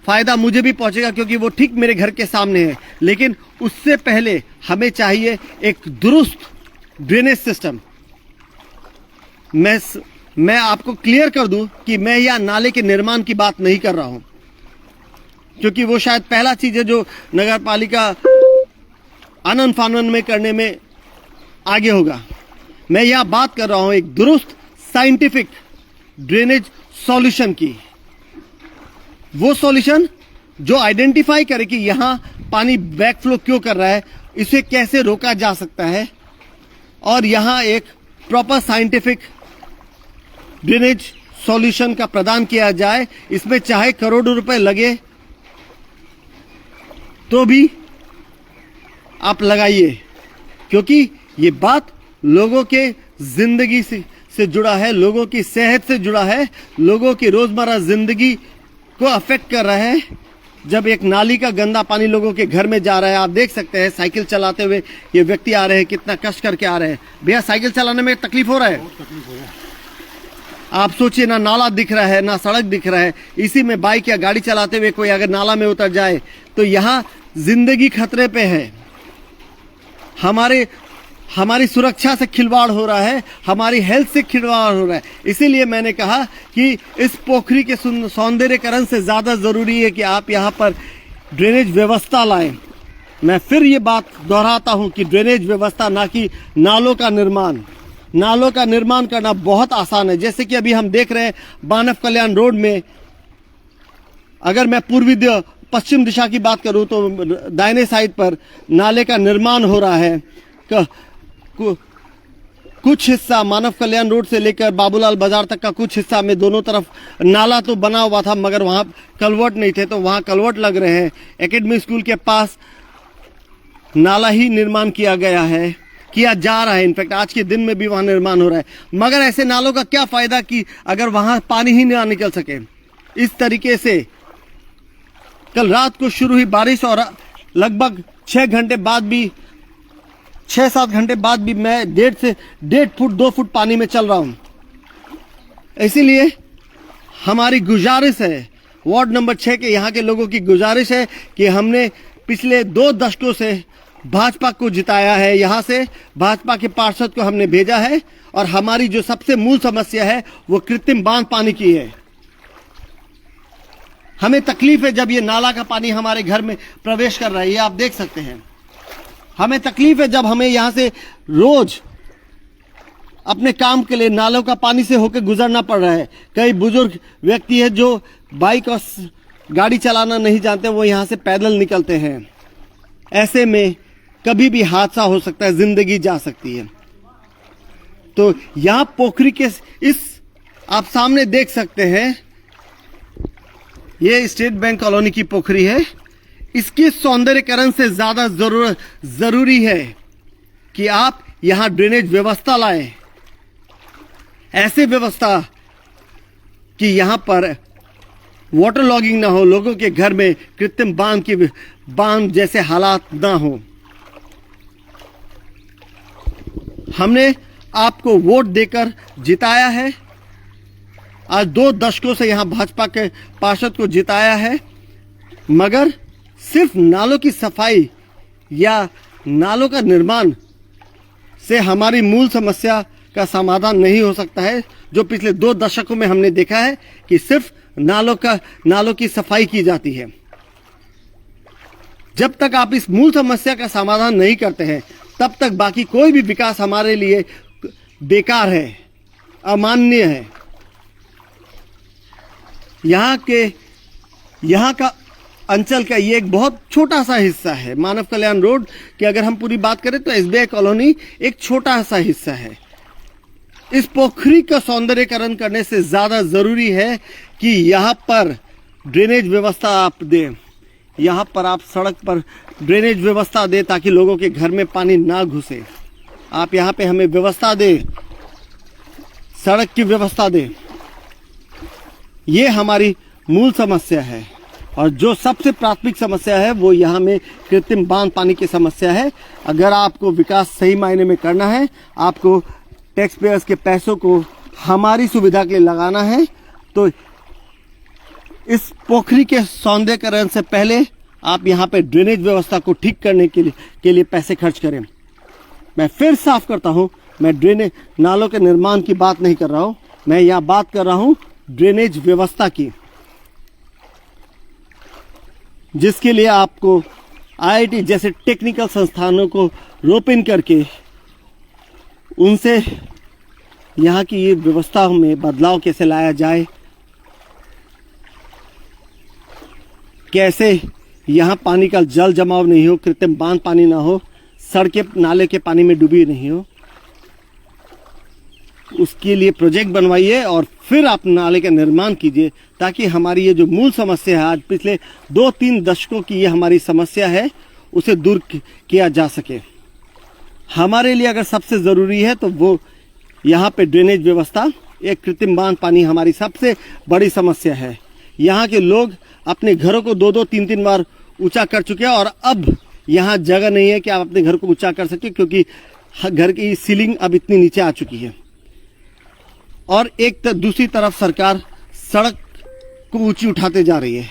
[SPEAKER 1] फायदा मुझे भी पहुंचेगा क्योंकि वो ठीक मेरे घर के सामने है, लेकिन उससे पहले हमें चाहिए एक दुरुस्त ड्रेनेज सिस्टम। मैं आपको क्लियर कर दूं कि मैं यह नाले के निर्माण की बात नहीं कर रहा हूं, क्योंकि वो शायद पहला चीज है जो नगर पालिका आनन फानन में करने में आगे होगा। मैं यह बात कर रहा हूं एक दुरुस्त साइंटिफिक ड्रेनेज सॉल्यूशन की, वो सॉल्यूशन जो आइडेंटिफाई करे कि यहां पानी बैकफ्लो क्यों कर रहा है, इसे कैसे रोका जा सकता है, और यहां एक प्रॉपर साइंटिफिक ड्रेनेज सॉल्यूशन का प्रदान किया जाए। इसमें चाहे करोड़ों रुपए लगे तो भी आप लगाइए, क्योंकि ये बात लोगों के जिंदगी से जुड़ा है, लोगों की सेहत से जुड़ा है, लोगों की रोजमर्रा जिंदगी को अफेक्ट कर रहा है। जब एक नाली का गंदा पानी लोगों के घर में जा रहा है, आप देख सकते हैं साइकिल चलाते हुए ये व्यक्ति आ रहे हैं, कितना कष्ट करके आ रहे हैं। भैया साइकिल चलाने में तकलीफ हो रहा है? आप सोचिए, ना नाला दिख रहा है ना सड़क दिख रहा है, इसी में बाइक या गाड़ी चलाते हुए कोई अगर नाला में उतर जाए तो यहाँ जिंदगी खतरे पे है। हमारी सुरक्षा से खिलवाड़ हो रहा है, हमारी हेल्थ से खिलवाड़ हो रहा है। इसीलिए मैंने कहा कि इस पोखरी के सौंदर्यीकरण से ज्यादा जरूरी है कि आप यहाँ पर ड्रेनेज व्यवस्था लाएं। मैं फिर ये बात दोहराता हूं कि ड्रेनेज व्यवस्था, ना कि नालों का निर्माण। नालों का निर्माण करना बहुत आसान है, जैसे कि अभी हम देख रहे हैं मानव कल्याण रोड में, अगर मैं पश्चिम दिशा की बात करूं तो दाहिने साइड पर नाले का निर्माण हो रहा है। कुछ हिस्सा मानव कल्याण रोड से लेकर बाबूलाल बाजार तक का कुछ हिस्सा में दोनों तरफ नाला तो बना हुआ था, मगर वहां कलवर्ट नहीं थे, तो वहां कलवर्ट लग रहे हैं। एकेडमी स्कूल के पास नाला ही निर्माण किया जा रहा है। इनफैक्ट आज के दिन में भी वहां निर्माण हो रहा है। मगर ऐसे नालों का क्या फायदा कि अगर वहां पानी ही ना निकल सके। इस तरीके से कल रात को शुरू हुई बारिश और लगभग 6 7 घंटे बाद भी मैं 1.5 फुट 2 फुट पानी में चल रहा हूं। इसीलिए हमारी गुजारिश है, वार्ड नंबर 6 के यहाँ के लोगों की गुजारिश है कि हमने पिछले 2 दशकों से भाजपा को जिताया है, यहाँ से भाजपा के पार्षद को हमने भेजा है, और हमारी जो सबसे मूल समस्या है वो कृत्रिम बांध पानी की है। हमें तकलीफ है जब ये नाला का पानी हमारे घर में प्रवेश कर रहा है, ये आप देख सकते हैं। हमें तकलीफ है जब हमें यहां से रोज अपने काम के लिए नालों का पानी से होकर गुजरना पड़ रहा है। कई बुजुर्ग व्यक्ति है जो बाइक और गाड़ी चलाना नहीं जानते, वो यहां से पैदल निकलते हैं। ऐसे में कभी भी हादसा हो सकता है, जिंदगी जा सकती है। तो यहां पोखरी के आप सामने देख सकते हैं, ये स्टेट बैंक कॉलोनी की पोखरी है। इसके सौंदर्यीकरण से ज्यादा जरूरी है कि आप यहां ड्रेनेज व्यवस्था लाएं, ऐसे व्यवस्था कि यहाँ पर वाटर लॉगिंग ना हो, लोगों के घर में कृत्रिम बांध जैसे हालात ना हो। हमने आपको वोट देकर जिताया है। आज 2 दशकों से यहाँ भाजपा के पार्षद को जिताया है, मगर सिर्फ नालों की सफाई या नालों का निर्माण से हमारी मूल समस्या का समाधान नहीं हो सकता है। जो पिछले 2 दशकों में हमने देखा है कि सिर्फ नालों की सफाई की जाती है। जब तक आप इस मूल समस्या का समाधान नहीं करते हैं, तब तक बाकी कोई भी विकास हमारे लिए बेकार है, अमान्य है। यहाँ का अंचल का ये एक बहुत छोटा सा हिस्सा है। मानव कल्याण रोड की अगर हम पूरी बात करें तो एसबीआई कॉलोनी एक छोटा सा हिस्सा है। इस पोखरी का सौंदर्यीकरण करने से ज्यादा जरूरी है कि यहाँ पर ड्रेनेज व्यवस्था आप दें। यहाँ पर आप सड़क पर ड्रेनेज व्यवस्था दें ताकि लोगों के घर में पानी ना घुसे। आप यहाँ पे हमें व्यवस्था दें, सड़क की व्यवस्था दें। ये हमारी मूल समस्या है। और जो सबसे प्राथमिक समस्या है वो यहाँ में कृत्रिम बांध पानी की समस्या है। अगर आपको विकास सही मायने में करना है, आपको टैक्स पेयर्स के पैसों को हमारी सुविधा के लिए लगाना है, तो इस पोखरी के सौंदर्यीकरण से पहले आप यहाँ पे ड्रेनेज व्यवस्था को ठीक करने के लिए पैसे खर्च करें। मैं फिर साफ करता हूँ, मैं ड्रेनेज नालों के निर्माण की बात नहीं कर रहा हूँ, मैं यहाँ बात कर रहा हूँ ड्रेनेज व्यवस्था की, जिसके लिए आपको आईआईटी जैसे टेक्निकल संस्थानों को रोप इन करके उनसे यहाँ की ये व्यवस्था में बदलाव कैसे लाया जाए, कैसे यहाँ पानी का जल जमाव नहीं हो, कृत्रिम बांध पानी ना हो, सड़कें नाले के पानी में डूबी नहीं हो, उसके लिए प्रोजेक्ट बनवाइए और फिर आप नाले का निर्माण कीजिए, ताकि हमारी ये जो मूल समस्या है, आज पिछले 2-3 दशकों की ये हमारी समस्या है, उसे दूर किया जा सके। हमारे लिए अगर सबसे ज़रूरी है तो वो यहाँ पे ड्रेनेज व्यवस्था, एक कृत्रिम बांध पानी हमारी सबसे बड़ी समस्या है। यहाँ के लोग अपने घरों को 2-2, 3-3 बार ऊंचा कर चुके हैं और अब यहाँ जगह नहीं है कि आप अपने घर को ऊंचा कर सके, क्योंकि घर की सीलिंग अब इतनी नीचे आ चुकी है। और दूसरी तरफ सरकार सड़क को ऊंची उठाते जा रही है।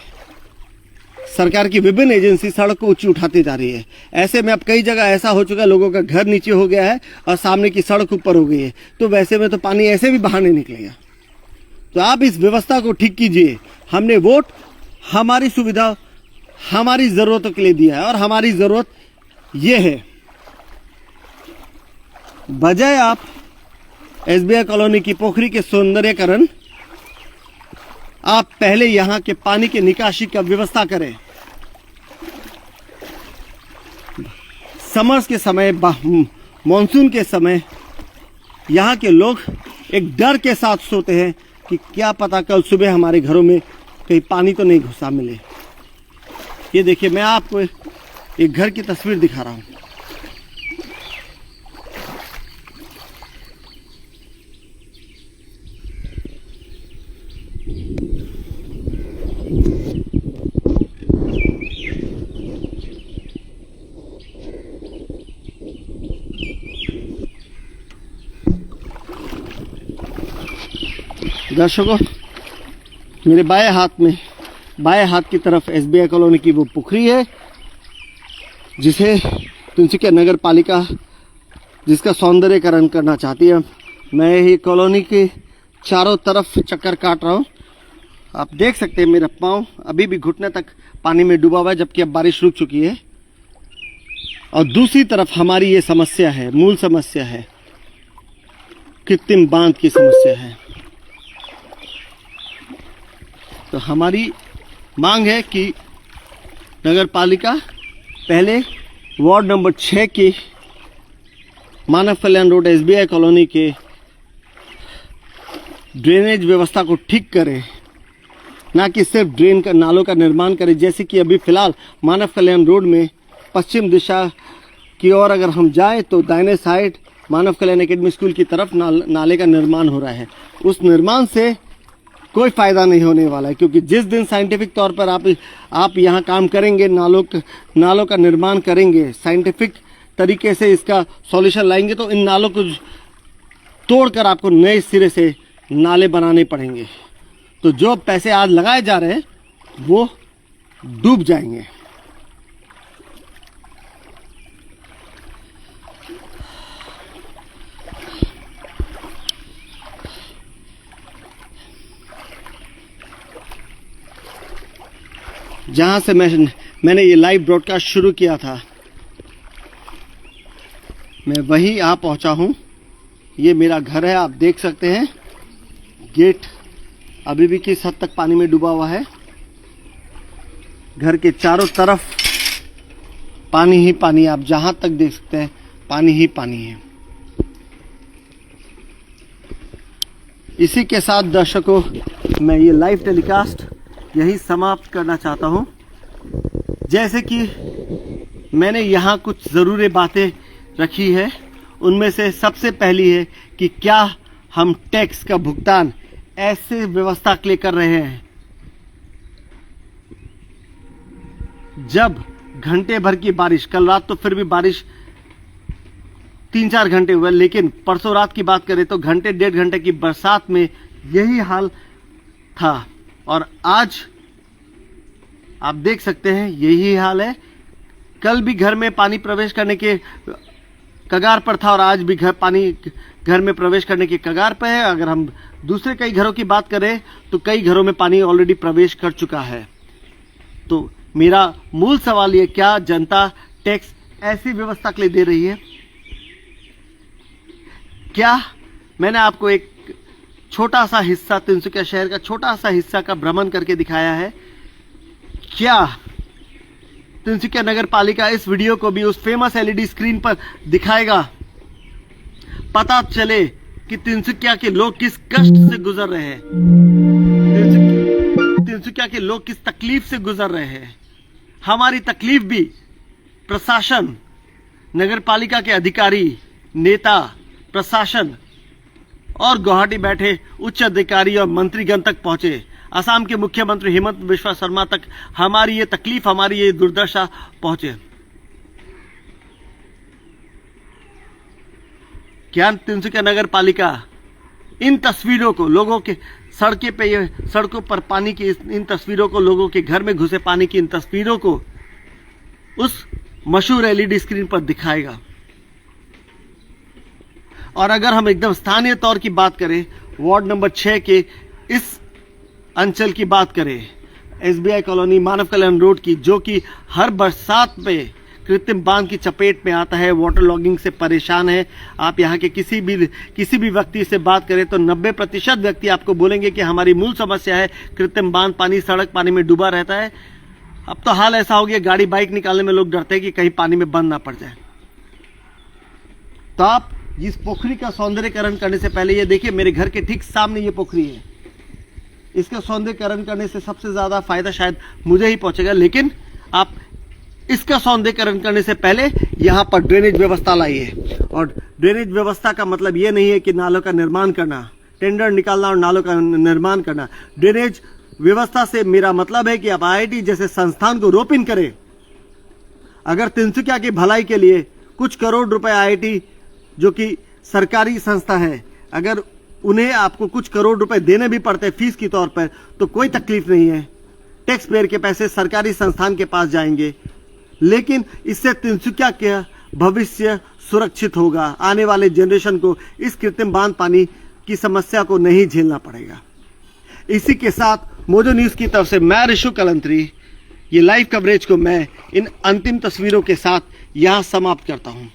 [SPEAKER 1] सरकार की विभिन्न एजेंसी सड़क को ऊंची उठाते जा रही है। ऐसे में अब कई जगह ऐसा हो चुका है, लोगों का घर नीचे हो गया है और सामने की सड़क ऊपर हो गई है, तो वैसे में तो पानी ऐसे भी बाहर नहीं निकलेगा। तो आप इस व्यवस्था को ठीक कीजिए। हमने वोट हमारी सुविधा, हमारी जरूरतों के लिए दिया है और हमारी जरूरत ये है, बजाय आप एसबीआई कॉलोनी की पोखरी के सौंदर्यीकरण, आप पहले यहाँ के पानी के निकासी का व्यवस्था करें। समर्स के समय, मॉनसून के समय यहाँ के लोग एक डर के साथ सोते हैं कि क्या पता कल सुबह हमारे घरों में कहीं पानी तो नहीं घुसा मिले। ये देखिए, मैं आपको एक घर की तस्वीर दिखा रहा हूँ। दर्शकों, मेरे बाएं हाथ की तरफ एसबीआई कॉलोनी की वो पुखरी है, जिसे तिनसुकिया नगर पालिका जिसका सौंदर्यीकरण करना चाहती है। मैं ये कॉलोनी के चारों तरफ चक्कर काट रहा हूँ। आप देख सकते हैं मेरा पाँव अभी भी घुटने तक पानी में डूबा हुआ है, जबकि अब बारिश रुक चुकी है। और दूसरी तरफ हमारी ये समस्या है, मूल समस्या है, कृत्रिम बांध की समस्या है। तो हमारी मांग है कि नगर पालिका पहले वार्ड नंबर 6 की मानव कल्याण रोड एसबीआई कॉलोनी के ड्रेनेज व्यवस्था को ठीक करे, ना कि सिर्फ नालों का निर्माण करे। जैसे कि अभी फिलहाल मानव कल्याण रोड में पश्चिम दिशा की ओर अगर हम जाएं तो दाहिने साइड मानव कल्याण एकेडमी स्कूल की तरफ नाले का निर्माण हो रहा है। उस निर्माण से कोई फायदा नहीं होने वाला है, क्योंकि जिस दिन साइंटिफिक तौर पर आप यहाँ काम करेंगे, नालों का निर्माण करेंगे, साइंटिफिक तरीके से इसका सॉल्यूशन लाएंगे, तो इन नालों को तोड़कर आपको नए सिरे से नाले बनाने पड़ेंगे। तो जो पैसे आज लगाए जा रहे हैं वो डूब जाएंगे। जहां से मैंने ये लाइव ब्रॉडकास्ट शुरू किया था, मैं वहीं आ पहुंचा हूं। ये मेरा घर है, आप देख सकते हैं। गेट अभी भी किस हद तक पानी में डूबा हुआ है। घर के चारों तरफ पानी ही पानी, आप जहां तक देख सकते हैं पानी ही पानी है। इसी के साथ दर्शकों, मैं ये लाइव टेलीकास्ट यही समाप्त करना चाहता हूं। जैसे कि मैंने यहाँ कुछ ज़रूरी बातें रखी है, उनमें से सबसे पहली है कि क्या हम टैक्स का भुगतान ऐसे व्यवस्था के लिए कर रहे हैं जब घंटे भर की बारिश, कल रात तो फिर भी बारिश 3-4 घंटे हुए, लेकिन परसों रात की बात करें तो घंटे 1.5 घंटे की बरसात में यही हाल था। और आज आप देख सकते हैं यही हाल है। कल भी घर में पानी प्रवेश करने के कगार पर था और आज भी पानी घर में प्रवेश करने के कगार पर है। अगर हम दूसरे कई घरों की बात करें तो कई घरों में पानी ऑलरेडी प्रवेश कर चुका है। तो मेरा मूल सवाल ये, क्या जनता टैक्स ऐसी व्यवस्था के लिए दे रही है? क्या मैंने आपको एक छोटा सा हिस्सा, तिनसुकिया शहर का छोटा सा हिस्सा का भ्रमण करके दिखाया है? क्या तिनसुकिया नगर पालिका इस वीडियो को भी उस फेमस एलईडी स्क्रीन पर दिखाएगा? पता चले कि तिनसुकिया के लोग किस कष्ट से गुजर रहे हैं, तिनसुकिया के लोग किस तकलीफ से गुजर रहे हैं। हमारी तकलीफ भी प्रशासन, नगर पालिका के अधिकारी, नेता, प्रशासन और गुवाहाटी बैठे उच्च अधिकारी और मंत्रीगण तक पहुंचे। असम के मुख्यमंत्री हेमंत बिस्वा शर्मा तक हमारी ये तकलीफ, हमारी ये दुर्दशा पहुंचे। क्या तिनसुकिया नगर पालिका इन तस्वीरों को, लोगों के सड़कों पर पानी की इन तस्वीरों को, लोगों के घर में घुसे पानी की इन तस्वीरों को उस मशहूर एलईडी स्क्रीन पर दिखाएगा? और अगर हम एकदम स्थानीय तौर की बात करें, वार्ड नंबर 6 के इस अंचल की बात करें, एसबीआई कॉलोनी, मानव कल्याण रोड की, जो कि हर बरसात में कृत्रिम बांध की चपेट में आता है, वाटर लॉगिंग से परेशान है। आप यहाँ के किसी भी व्यक्ति से बात करें तो 90% व्यक्ति आपको बोलेंगे कि हमारी मूल समस्या है कृत्रिम बांध, पानी, सड़क पानी में डूबा रहता है। अब तो हाल ऐसा हो गया, गाड़ी बाइक निकालने में लोग डरते हैं कि कहीं पानी में बंद ना पड़ जाए। तो आप इस पोखरी का सौंदर्यकरण करने से पहले ये देखिए, मेरे घर के ठीक सामने ये पोखरी है। इसका सौंदर्यकरण करने से सबसे ज्यादा फायदा शायद मुझे ही पहुंचेगा, लेकिन आप इसका सौंदर्यकरण करने से पहले यहाँ पर ड्रेनेज व्यवस्था लाइए। और ड्रेनेज व्यवस्था का मतलब ये नहीं है कि नालों का निर्माण करना, टेंडर निकालना और नालों का निर्माण करना। ड्रेनेज व्यवस्था से मेरा मतलब है कि आप आईआईटी जैसे संस्थान को रोप इन करें। अगर तिनसुकिया की भलाई के लिए कुछ करोड़ रुपए आईआईटी, जो कि सरकारी संस्था है, अगर उन्हें आपको कुछ करोड़ रुपए देने भी पड़ते फीस के तौर पर, तो कोई तकलीफ नहीं है। टैक्स पेयर के पैसे सरकारी संस्थान के पास जाएंगे, लेकिन इससे तिनसुकिया का भविष्य सुरक्षित होगा। आने वाले जनरेशन को इस कृत्रिम बांध पानी की समस्या को नहीं झेलना पड़ेगा। इसी के साथ मोजो न्यूज की तरफ से मैं ऋषु कलंत्री, ये लाइव कवरेज को मैं इन अंतिम तस्वीरों के साथ यहाँ समाप्त करता हूँ।